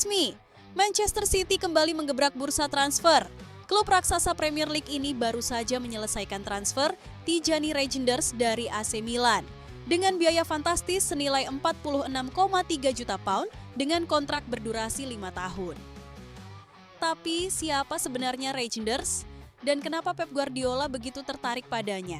resmi, Manchester City kembali menggebrak bursa transfer. Klub raksasa Premier League ini baru saja menyelesaikan transfer Tijani Reijnders dari AC Milan dengan biaya fantastis senilai 46,3 juta pound dengan kontrak berdurasi 5 tahun. Tapi siapa sebenarnya Reijnders dan kenapa Pep Guardiola begitu tertarik padanya?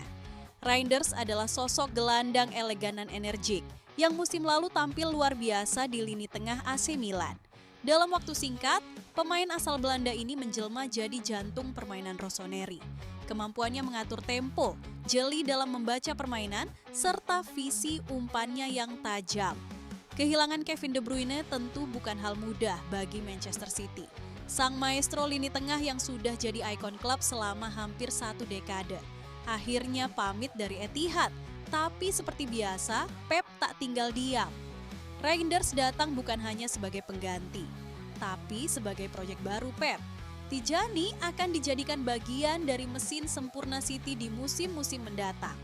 Reijnders adalah sosok gelandang elegan dan energik yang musim lalu tampil luar biasa di lini tengah AC Milan. Dalam waktu singkat, pemain asal Belanda ini menjelma jadi jantung permainan Rossoneri. Kemampuannya mengatur tempo, jeli dalam membaca permainan, serta visi umpannya yang tajam. Kehilangan Kevin De Bruyne tentu bukan hal mudah bagi Manchester City. Sang maestro lini tengah yang sudah jadi ikon klub selama hampir 1 dekade. Akhirnya pamit dari Etihad, tapi seperti biasa, Pep tak tinggal diam. Reijnders datang bukan hanya sebagai pengganti, tapi sebagai proyek baru Pep. Tijani akan dijadikan bagian dari mesin sempurna City di musim-musim mendatang.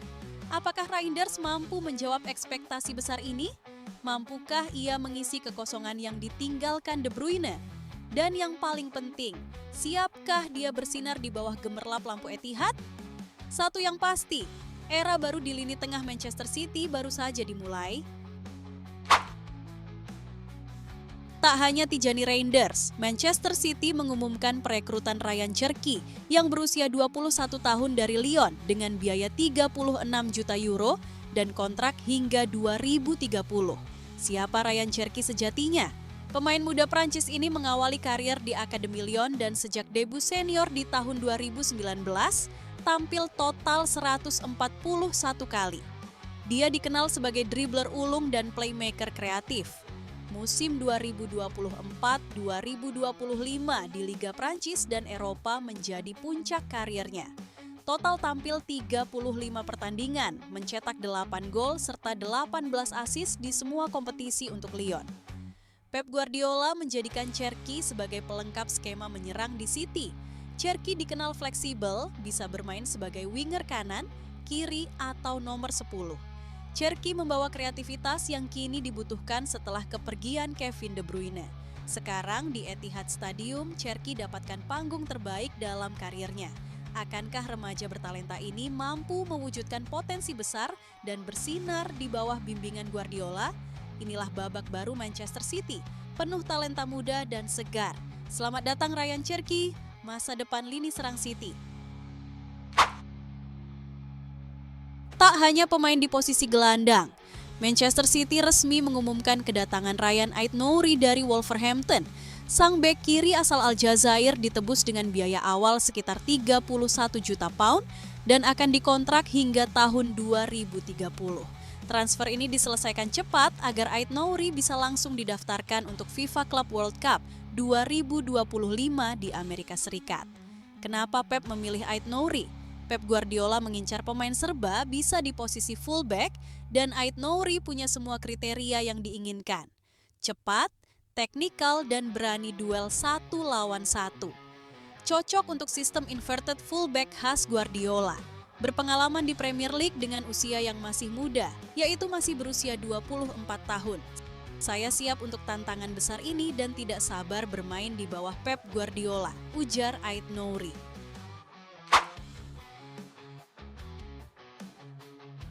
Apakah Reijnders mampu menjawab ekspektasi besar ini? Mampukah ia mengisi kekosongan yang ditinggalkan De Bruyne? Dan yang paling penting, siapkah dia bersinar di bawah gemerlap lampu Etihad? Satu yang pasti, era baru di lini tengah Manchester City baru saja dimulai. Tak hanya Tijani Reijnders, Manchester City mengumumkan perekrutan Ryan Cherki yang berusia 21 tahun dari Lyon dengan biaya 36 juta euro dan kontrak hingga 2030. Siapa Ryan Cherki sejatinya? Pemain muda Prancis ini mengawali karir di Akademi Lyon dan sejak debut senior di tahun 2019, tampil total 141 kali. Dia dikenal sebagai dribbler ulung dan playmaker kreatif. Musim 2024-2025 di Liga Prancis dan Eropa menjadi puncak karirnya. Total tampil 35 pertandingan, mencetak 8 gol serta 18 assist di semua kompetisi untuk Lyon. Pep Guardiola menjadikan Cherki sebagai pelengkap skema menyerang di City. Cherki dikenal fleksibel, bisa bermain sebagai winger kanan, kiri, atau nomor 10. Cherki membawa kreativitas yang kini dibutuhkan setelah kepergian Kevin De Bruyne. Sekarang di Etihad Stadium, Cherki dapatkan panggung terbaik dalam karirnya. Akankah remaja bertalenta ini mampu mewujudkan potensi besar dan bersinar di bawah bimbingan Guardiola? Inilah babak baru Manchester City, penuh talenta muda dan segar. Selamat datang Ryan Cherki, masa depan lini serang City. Tak hanya pemain di posisi gelandang, Manchester City resmi mengumumkan kedatangan Ryan Ait-Nouri dari Wolverhampton. Sang bek kiri asal Aljazair ditebus dengan biaya awal sekitar 31 juta pound dan akan dikontrak hingga tahun 2030. Transfer ini diselesaikan cepat agar Ait-Nouri bisa langsung didaftarkan untuk FIFA Club World Cup 2025 di Amerika Serikat. Kenapa Pep memilih Ait-Nouri? Pep Guardiola mengincar pemain serba bisa di posisi fullback dan Ait-Nouri punya semua kriteria yang diinginkan. Cepat, teknikal, dan berani duel 1 lawan 1. Cocok untuk sistem inverted fullback khas Guardiola. Berpengalaman di Premier League dengan usia yang masih muda, yaitu masih berusia 24 tahun. Saya siap untuk tantangan besar ini dan tidak sabar bermain di bawah Pep Guardiola, ujar Ait-Nouri.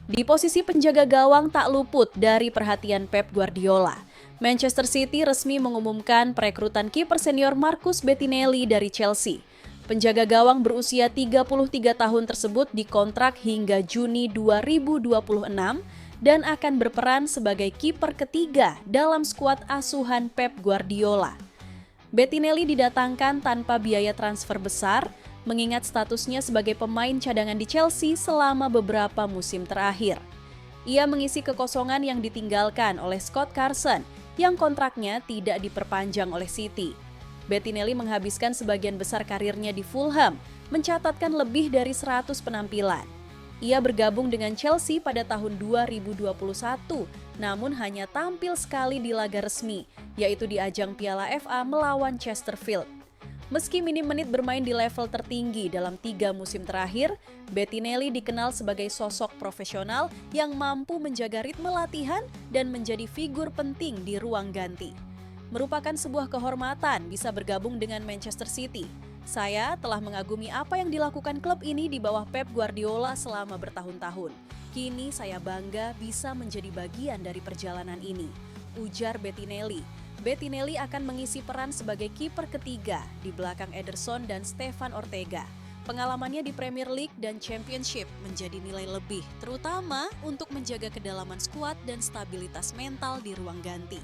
Di posisi penjaga gawang tak luput dari perhatian Pep Guardiola. Manchester City resmi mengumumkan perekrutan kiper senior Marcus Bettinelli dari Chelsea. Penjaga gawang berusia 33 tahun tersebut dikontrak hingga Juni 2026 dan akan berperan sebagai kiper ketiga dalam skuad asuhan Pep Guardiola. Bettinelli didatangkan tanpa biaya transfer besar, mengingat statusnya sebagai pemain cadangan di Chelsea selama beberapa musim terakhir. Ia mengisi kekosongan yang ditinggalkan oleh Scott Carson yang kontraknya tidak diperpanjang oleh City. Bettinelli menghabiskan sebagian besar karirnya di Fulham, mencatatkan lebih dari 100 penampilan. Ia bergabung dengan Chelsea pada tahun 2021, namun hanya tampil sekali di laga resmi, yaitu di ajang Piala FA melawan Chesterfield. Meski minim menit bermain di level tertinggi dalam 3 musim terakhir, Bettinelli dikenal sebagai sosok profesional yang mampu menjaga ritme latihan dan menjadi figur penting di ruang ganti. Merupakan sebuah kehormatan bisa bergabung dengan Manchester City. Saya telah mengagumi apa yang dilakukan klub ini di bawah Pep Guardiola selama bertahun-tahun. Kini saya bangga bisa menjadi bagian dari perjalanan ini, ujar Bettinelli. Bettinelli akan mengisi peran sebagai kiper ketiga di belakang Ederson dan Stefan Ortega. Pengalamannya di Premier League dan Championship menjadi nilai lebih, terutama untuk menjaga kedalaman skuad dan stabilitas mental di ruang ganti.